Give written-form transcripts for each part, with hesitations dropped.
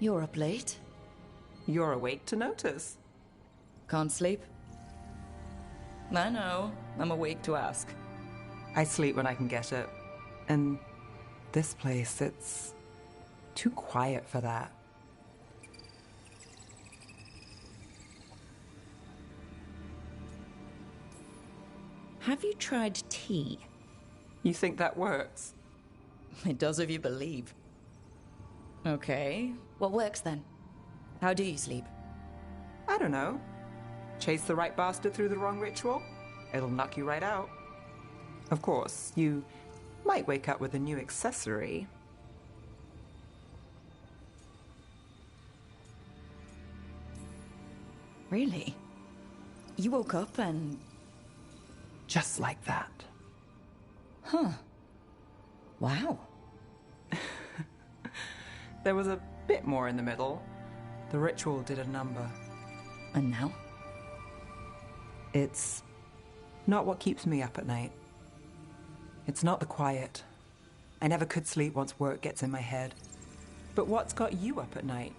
You're up late. You're awake to notice. Can't sleep? I know. I'm awake to ask. I sleep when I can get it. And this place, it's too quiet for that. Have you tried tea? You think that works? It does if you believe. Okay, what works then? How do you sleep? I don't know. Chase the right bastard through the wrong ritual? It'll knock you right out. Of course, you might wake up with a new accessory. Really? You woke up and... Just like that. Huh. Wow. There was a bit more in the middle. The ritual did a number. And now? It's not what keeps me up at night. It's not the quiet. I never could sleep once work gets in my head. But what's got you up at night?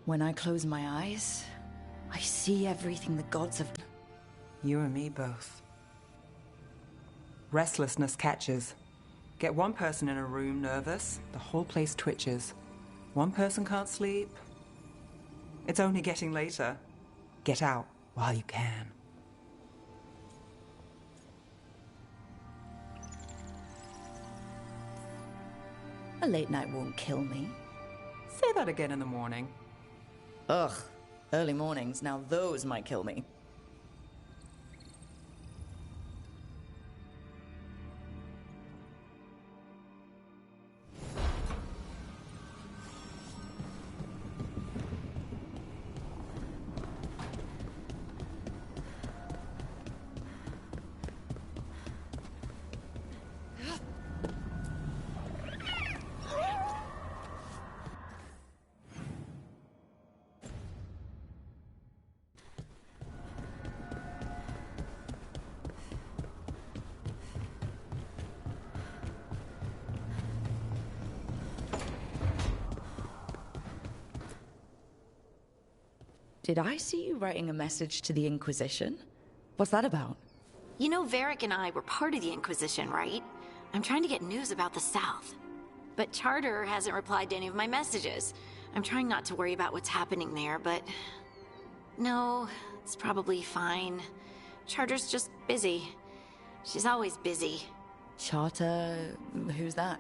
When I close my eyes, I see everything the gods have... You and me both. Restlessness catches. Get one person in a room nervous, the whole place twitches. One person can't sleep. It's only getting later. Get out while you can. A late night won't kill me. Say that again in the morning. Ugh, early mornings, now those might kill me. Did I see you writing a message to the Inquisition? What's that about? You know Varric and I were part of the Inquisition, right? I'm trying to get news about the South. But Charter hasn't replied to any of my messages. I'm trying not to worry about what's happening there, but... No, it's probably fine. Charter's just busy. She's always busy. Charter... who's that?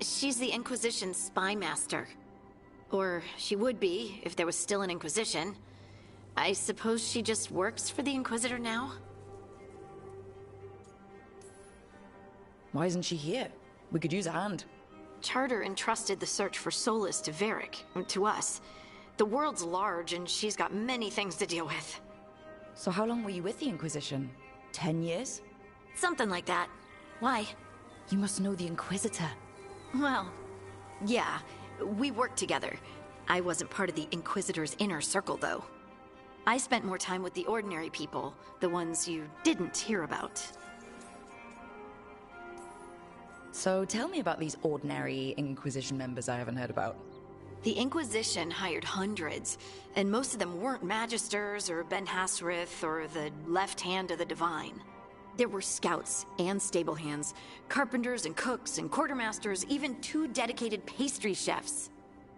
She's the Inquisition's spy master. Or she would be, if there was still an Inquisition. I suppose she just works for the Inquisitor now? Why isn't she here? We could use a hand. Charter entrusted the search for Solus to Varric, to us. The world's large, and she's got many things to deal with. So how long were you with the Inquisition? 10 years? Something like that. Why? You must know the Inquisitor. Well, yeah, we worked together. I wasn't part of the Inquisitor's inner circle, though. I spent more time with the ordinary people, the ones you didn't hear about. So tell me about these ordinary Inquisition members I haven't heard about. The Inquisition hired hundreds, and most of them weren't Magisters or Ben Hassrith or the left hand of the Divine. There were scouts and stable hands, carpenters and cooks and quartermasters, even 2 dedicated pastry chefs.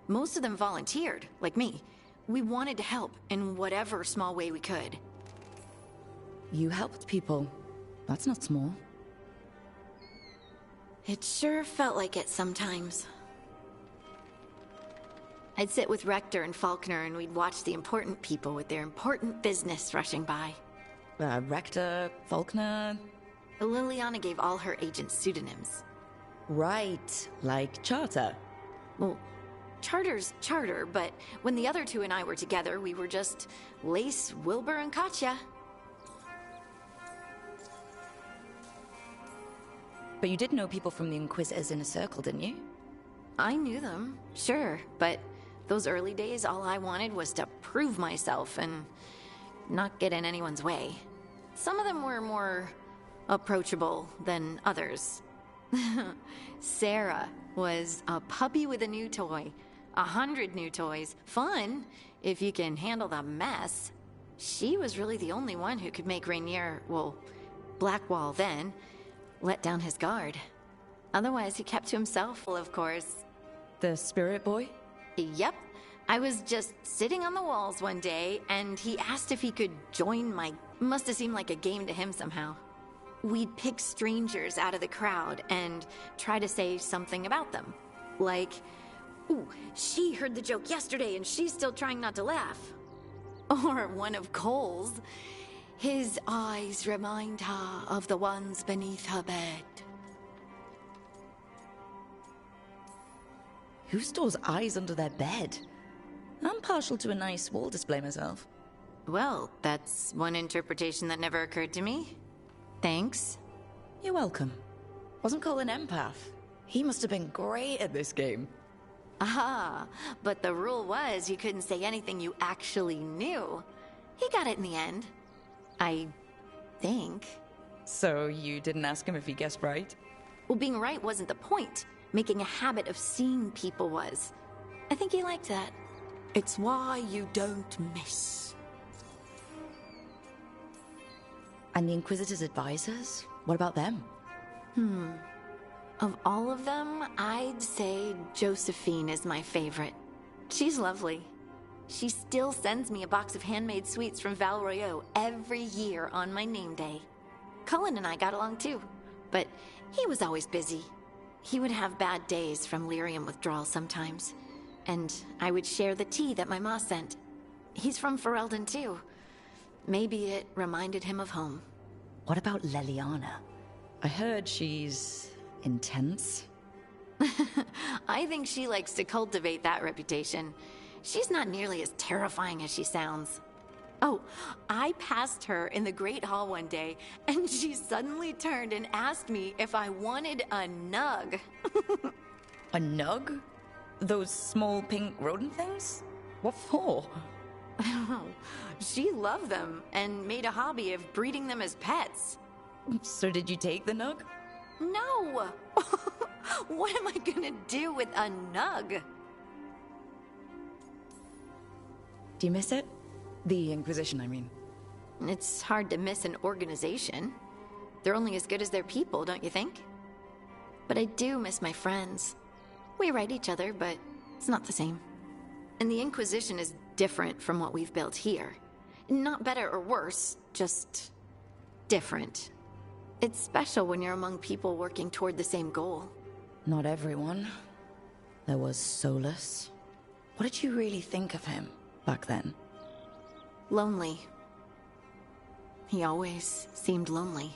Most of them volunteered, like me. We wanted to help in whatever small way we could. You helped people. That's not small. It sure felt like it sometimes. I'd sit with Rector and Faulkner and we'd watch the important people with their important business rushing by. Rector, Faulkner... Liliana gave all her agents pseudonyms. Right, like Charter. Well, Charter's Charter, but when the other 2 and I were together, we were just Lace, Wilbur, and Katya. But you did know people from the Inquisitors Inner Circle, didn't you? I knew them, sure, but those early days, all I wanted was to prove myself and not get in anyone's way. Some of them were more approachable than others. Sarah was a puppy with a new toy. 100 new toys. Fun, if you can handle the mess. She was really the only one who could make Rainier, well, Blackwall then, let down his guard. Otherwise, he kept to himself, of course. The spirit boy? Yep. I was just sitting on the walls one day, and he asked if he could join my... Must have seemed like a game to him somehow. We'd pick strangers out of the crowd and try to say something about them. Like, ooh, she heard the joke yesterday and she's still trying not to laugh. Or one of Cole's. His eyes remind her of the ones beneath her bed. Who stores eyes under their bed? I'm partial to a nice wall display myself. Well, that's one interpretation that never occurred to me. Thanks. You're welcome. Wasn't Cole an empath? He must have been great at this game. Ah, but the rule was you couldn't say anything you actually knew. He got it in the end. I think. So you didn't ask him if he guessed right? Well, being right wasn't the point. Making a habit of seeing people was. I think he liked that. It's why you don't miss. And the Inquisitor's advisors? What about them? Of all of them, I'd say Josephine is my favorite. She's lovely. She still sends me a box of handmade sweets from Val Royeaux every year on my name day. Cullen and I got along too, but he was always busy. He would have bad days from lyrium withdrawal sometimes, and I would share the tea that my ma sent. He's from Ferelden too. Maybe it reminded him of home. What about Leliana? I heard she's intense. I think she likes to cultivate that reputation. She's not nearly as terrifying as she sounds. Oh, I passed her in the Great Hall one day, and she suddenly turned and asked me if I wanted a nug. A nug? Those small pink rodent things? What for? She loved them and made a hobby of breeding them as pets. So did you take the nug? No! What am I gonna do with a nug? Do you miss it? The Inquisition, I mean. It's hard to miss an organization. They're only as good as their people, don't you think? But I do miss my friends. We write each other, but it's not the same. And the Inquisition is different from what we've built here. Not better or worse, just different. It's special when you're among people working toward the same goal. Not everyone. There was Solus. What did you really think of him back then? Lonely. He always seemed lonely.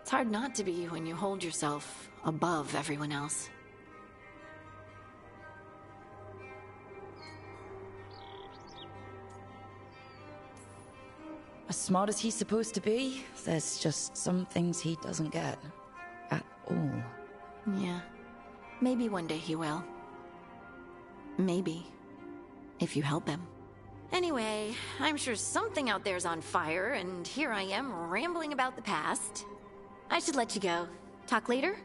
It's hard not to be when you hold yourself above everyone else. As smart as he's supposed to be, there's just some things he doesn't get. At all. Yeah. Maybe one day he will. Maybe. If you help him. Anyway, I'm sure something out there's on fire, and here I am rambling about the past. I should let you go. Talk later?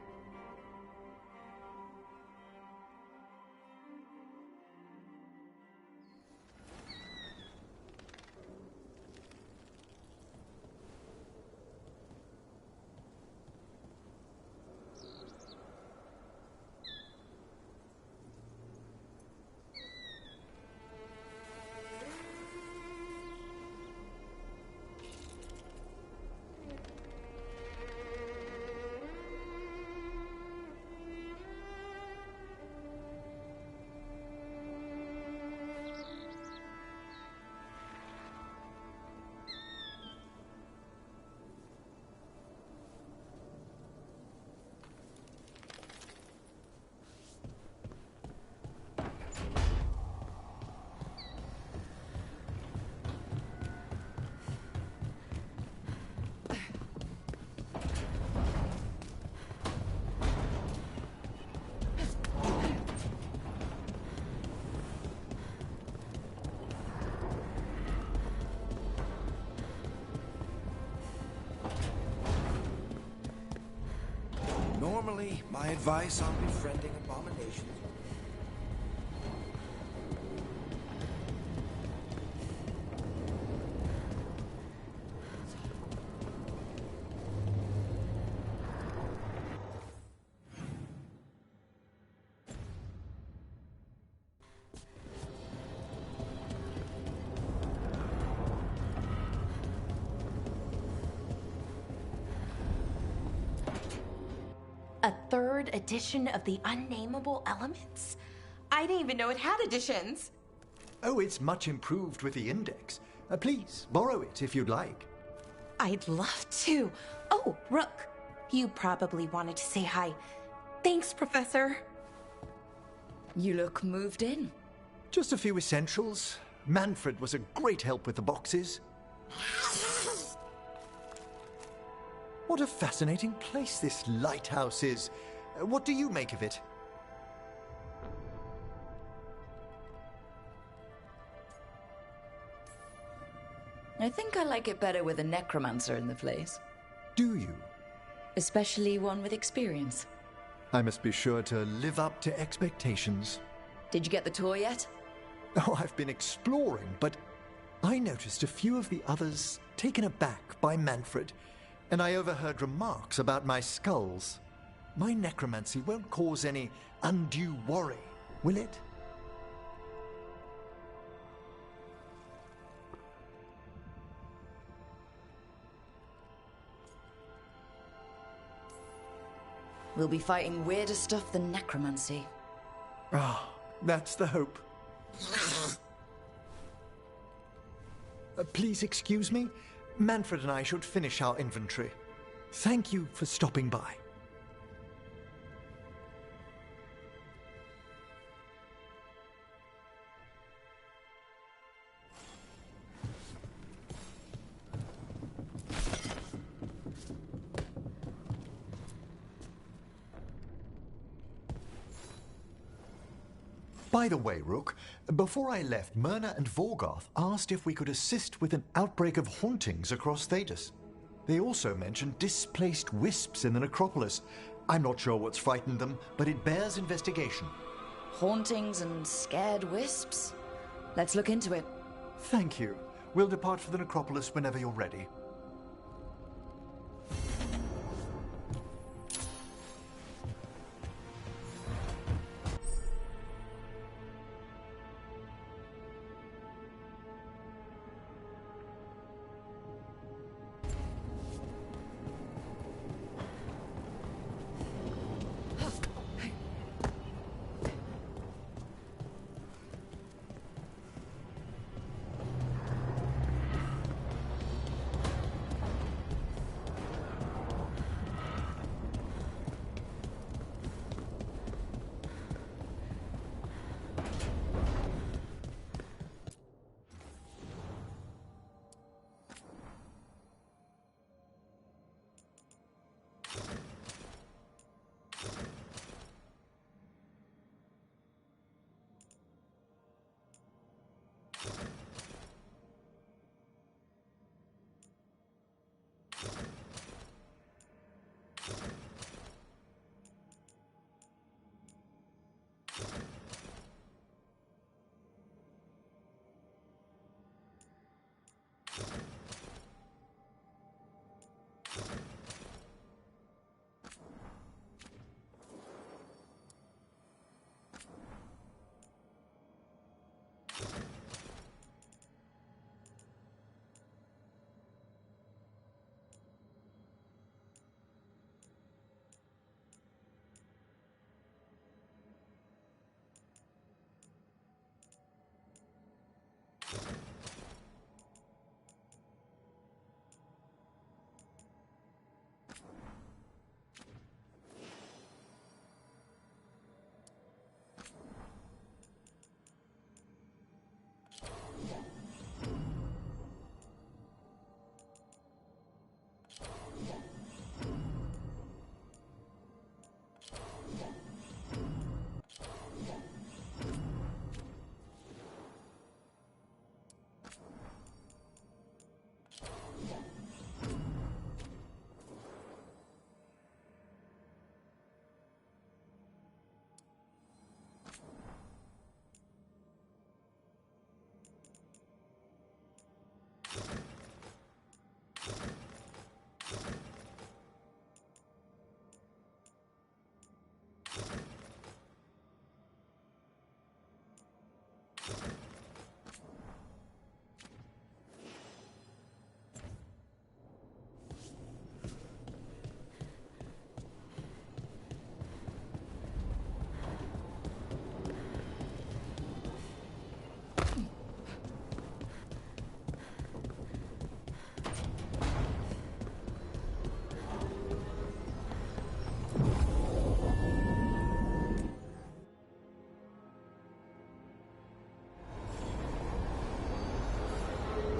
Finally, my advice on befriending abominations. A third edition of the Unnameable Elements? I didn't even know it had editions. Oh, it's much improved with the index. Please, borrow it if you'd like. I'd love to. Oh, Rook, you probably wanted to say hi. Thanks, Professor. You look moved in. Just a few essentials. Manfred was a great help with the boxes. What a fascinating place this lighthouse is. What do you make of it? I think I like it better with a necromancer in the place. Do you? Especially one with experience. I must be sure to live up to expectations. Did you get the tour yet? Oh, I've been exploring, but I noticed a few of the others taken aback by Manfred, and I overheard remarks about my skulls. My necromancy won't cause any undue worry, will it? We'll be fighting weirder stuff than necromancy. Ah, that's the hope. Please excuse me. Manfred and I should finish our inventory. Thank you for stopping by. By the way, Rook, before I left, Myrna and Veilguard asked if we could assist with an outbreak of hauntings across Thedas. They also mentioned displaced wisps in the necropolis. I'm not sure what's frightened them, but it bears investigation. Hauntings and scared wisps? Let's look into it. Thank you. We'll depart for the necropolis whenever you're ready.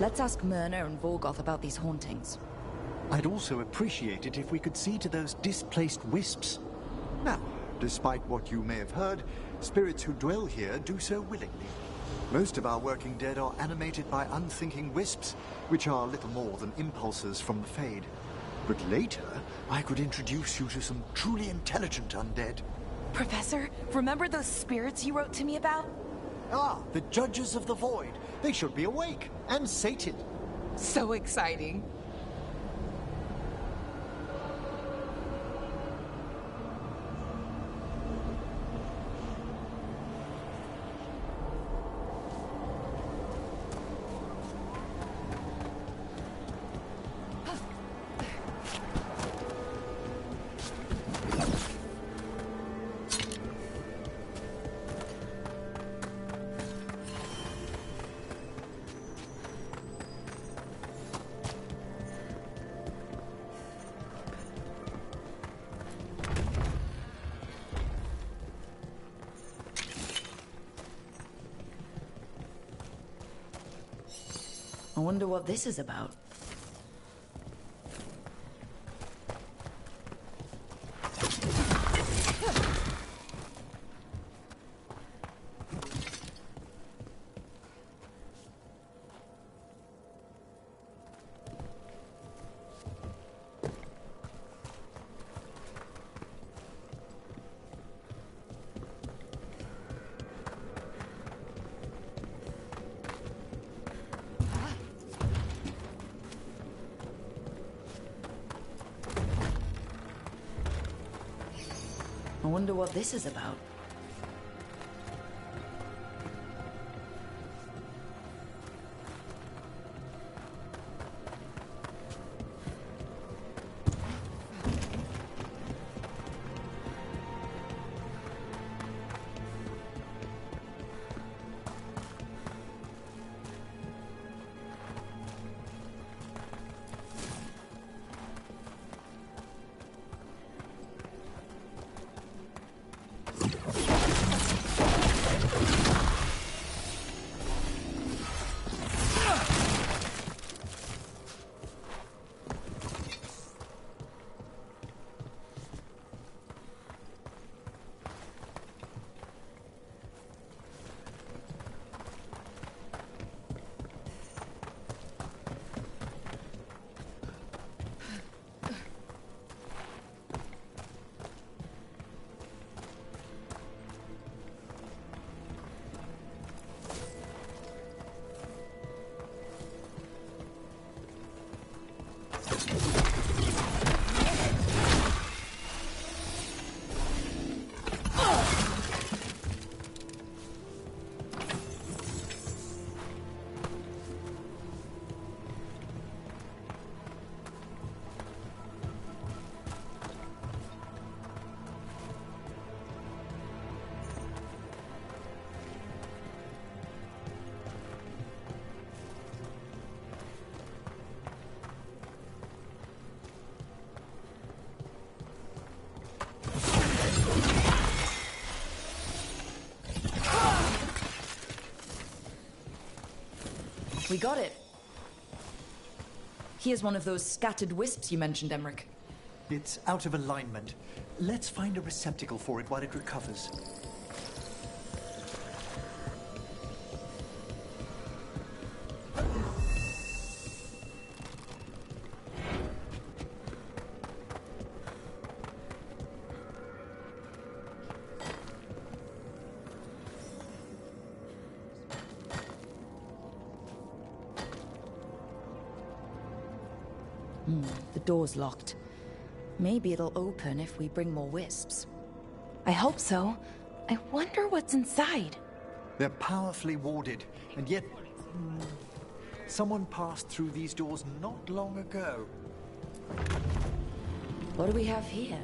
Let's ask Myrna and Vorgoth about these hauntings. I'd also appreciate it if we could see to those displaced wisps. Now, despite what you may have heard, spirits who dwell here do so willingly. Most of our working dead are animated by unthinking wisps, which are little more than impulses from the Fade. But later, I could introduce you to some truly intelligent undead. Professor, remember those spirits you wrote to me about? Ah, the Judges of the Void. They should be awake and sated. So exciting. I wonder what this is about. I wonder what this is about. We got it. Here's one of those scattered wisps you mentioned, Emmerich. It's out of alignment. Let's find a receptacle for it while it recovers. The door's locked. Maybe it'll open if we bring more wisps. I hope so. I wonder what's inside. They're powerfully warded, and yet... someone passed through these doors not long ago. What do we have here?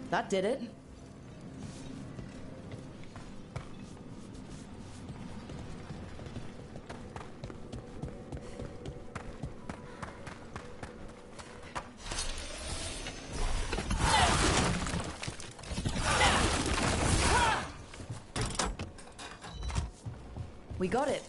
That did it. We got it.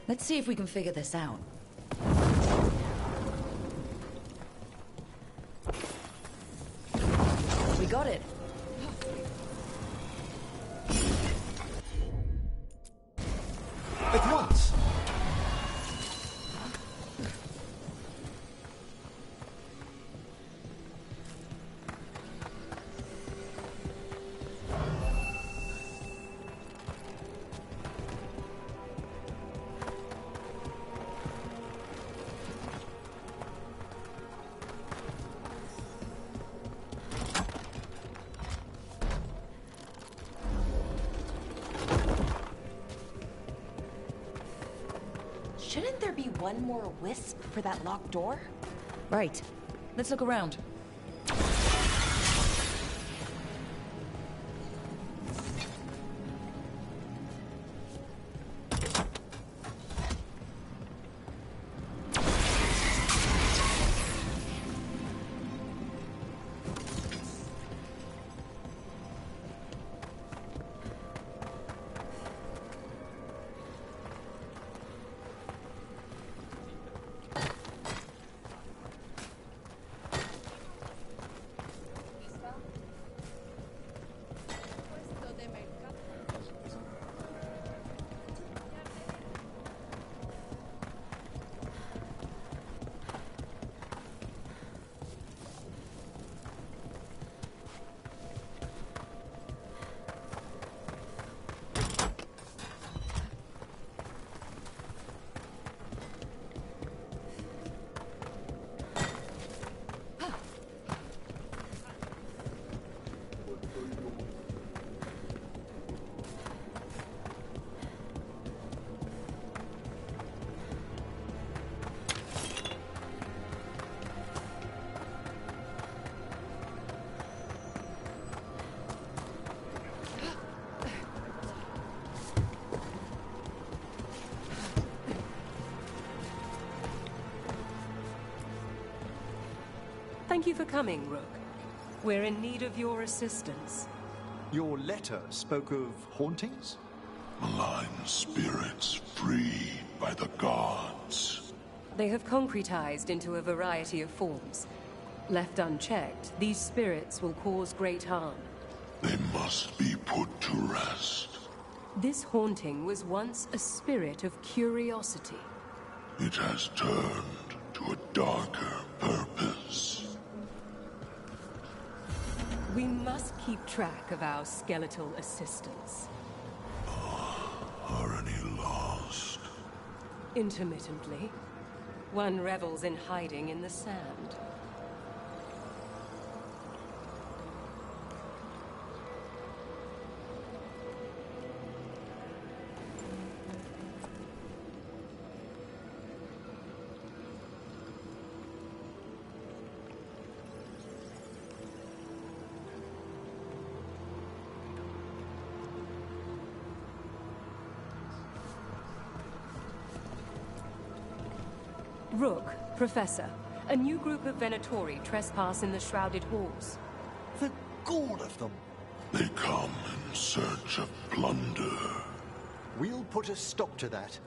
Let's see if we can figure this out. We got it. At once! Shouldn't there be one more wisp for that locked door? Right. Let's look around. Thank you for coming, Rook. We're in need of your assistance. Your letter spoke of hauntings? Malign spirits freed by the gods. They have concretized into a variety of forms. Left unchecked, these spirits will cause great harm. They must be put to rest. This haunting was once a spirit of curiosity. It has turned to a darker purpose. We must keep track of our skeletal assistants. Are any lost? Intermittently. One revels in hiding in the sand. Rook, Professor, a new group of Venatori trespass in the Shrouded Halls. The gall of them! They come in search of plunder. We'll put a stop to that.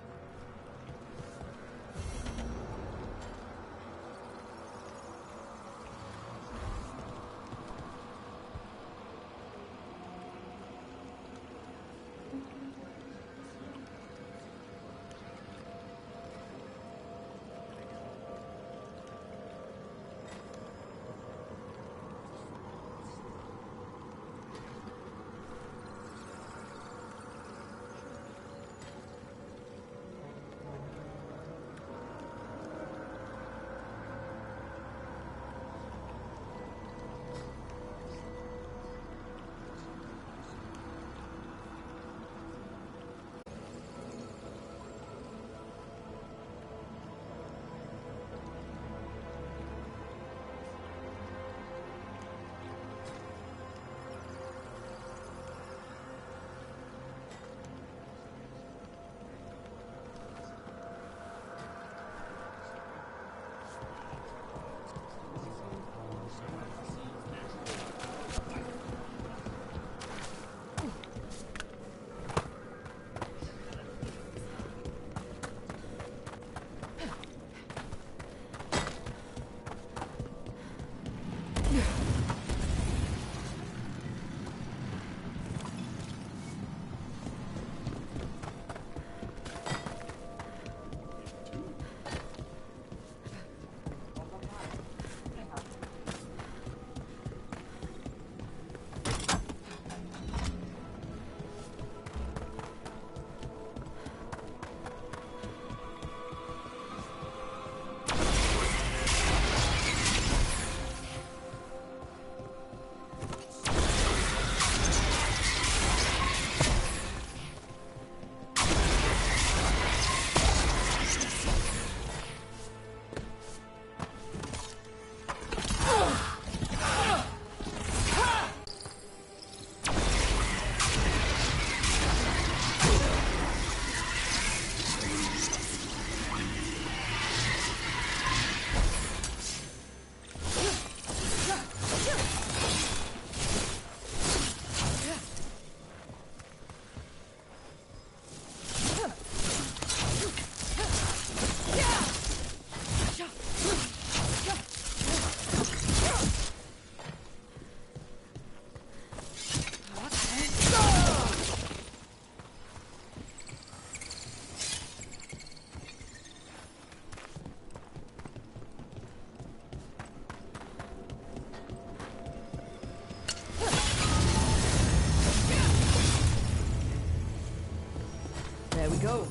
There we go.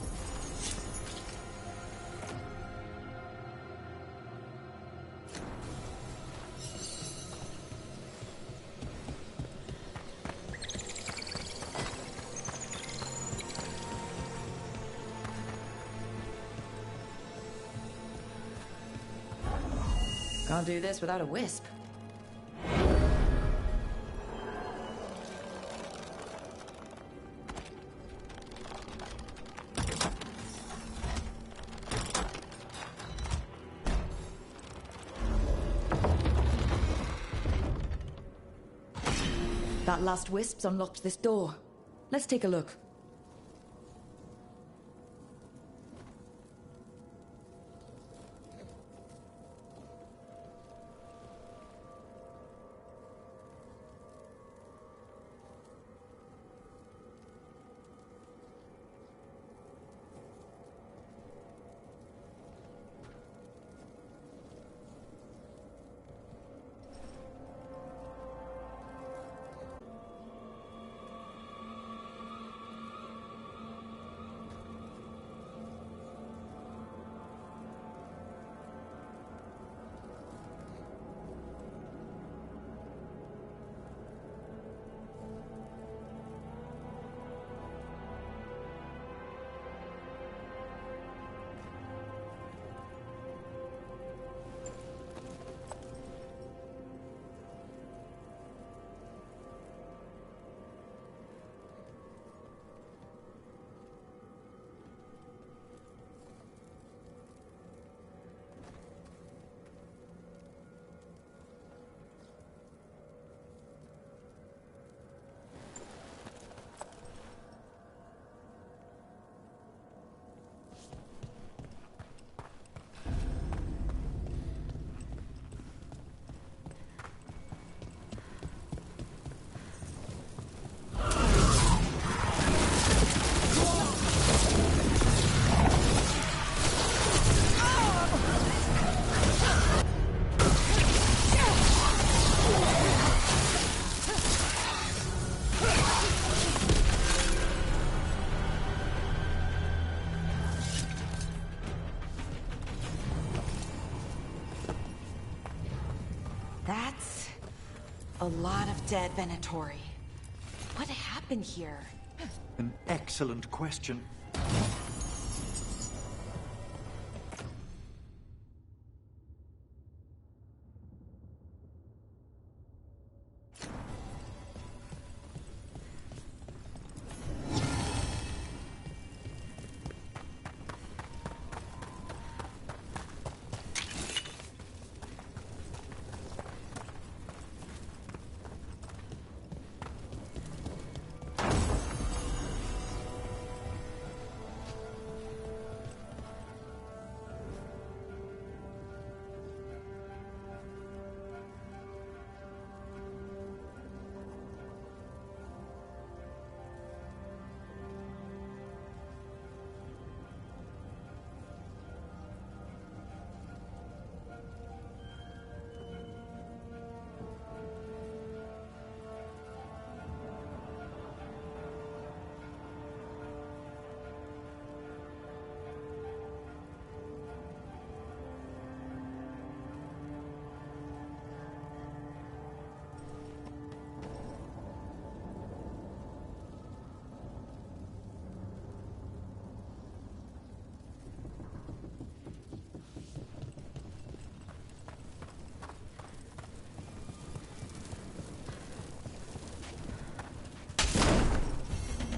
Can't do this without a wisp. That last wisp's unlocked this door. Let's take a look. A lot of dead Venatori. What happened here? An excellent question.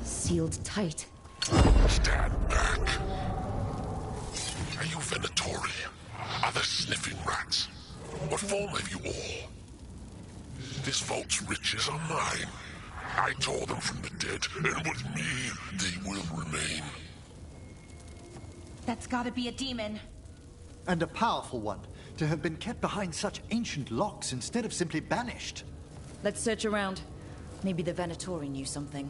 Sealed tight. Stand back. Are you Venatori? Are there sniffing rats? What form have you all? This vault's riches are mine. I tore them from the dead, and with me, they will remain. That's gotta be a demon. And a powerful one, to have been kept behind such ancient locks instead of simply banished. Let's search around. Maybe the Venatori knew something.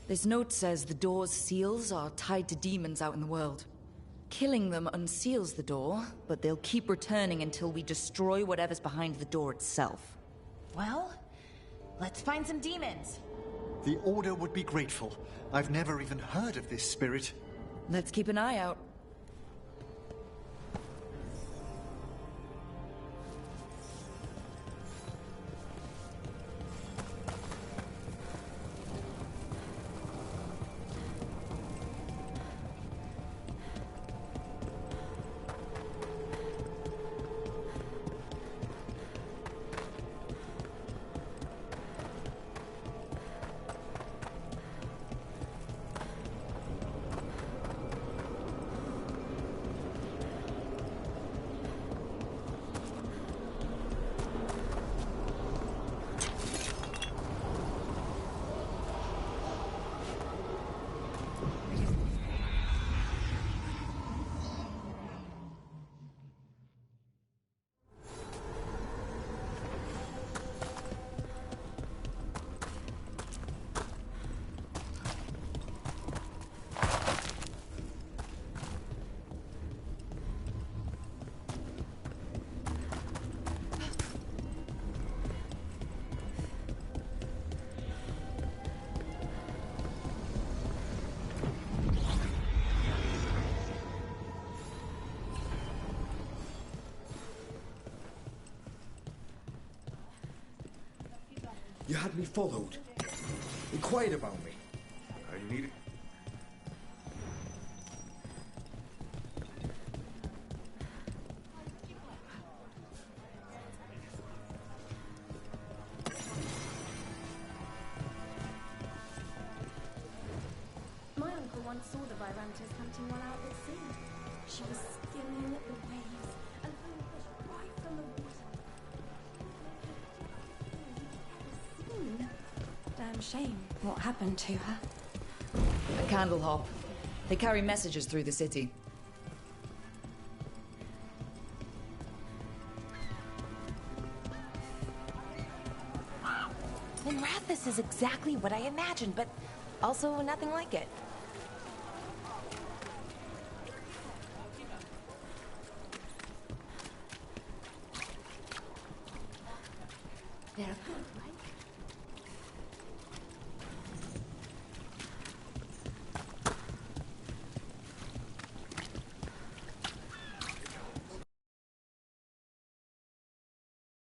This note says the door's seals are tied to demons out in the world. Killing them unseals the door, but they'll keep returning until we destroy whatever's behind the door itself. Well, let's find some demons. The Order would be grateful. I've never even heard of this spirit. Let's keep an eye out. You had me followed. Inquired about me. I need it. hunters hunting one out at sea. She was skimming the waves and pulling fish right from the water. Damn shame what happened to her. A candle hop. They carry messages through the city. And Rathus is exactly what I imagined, but also nothing like it. They're good, right?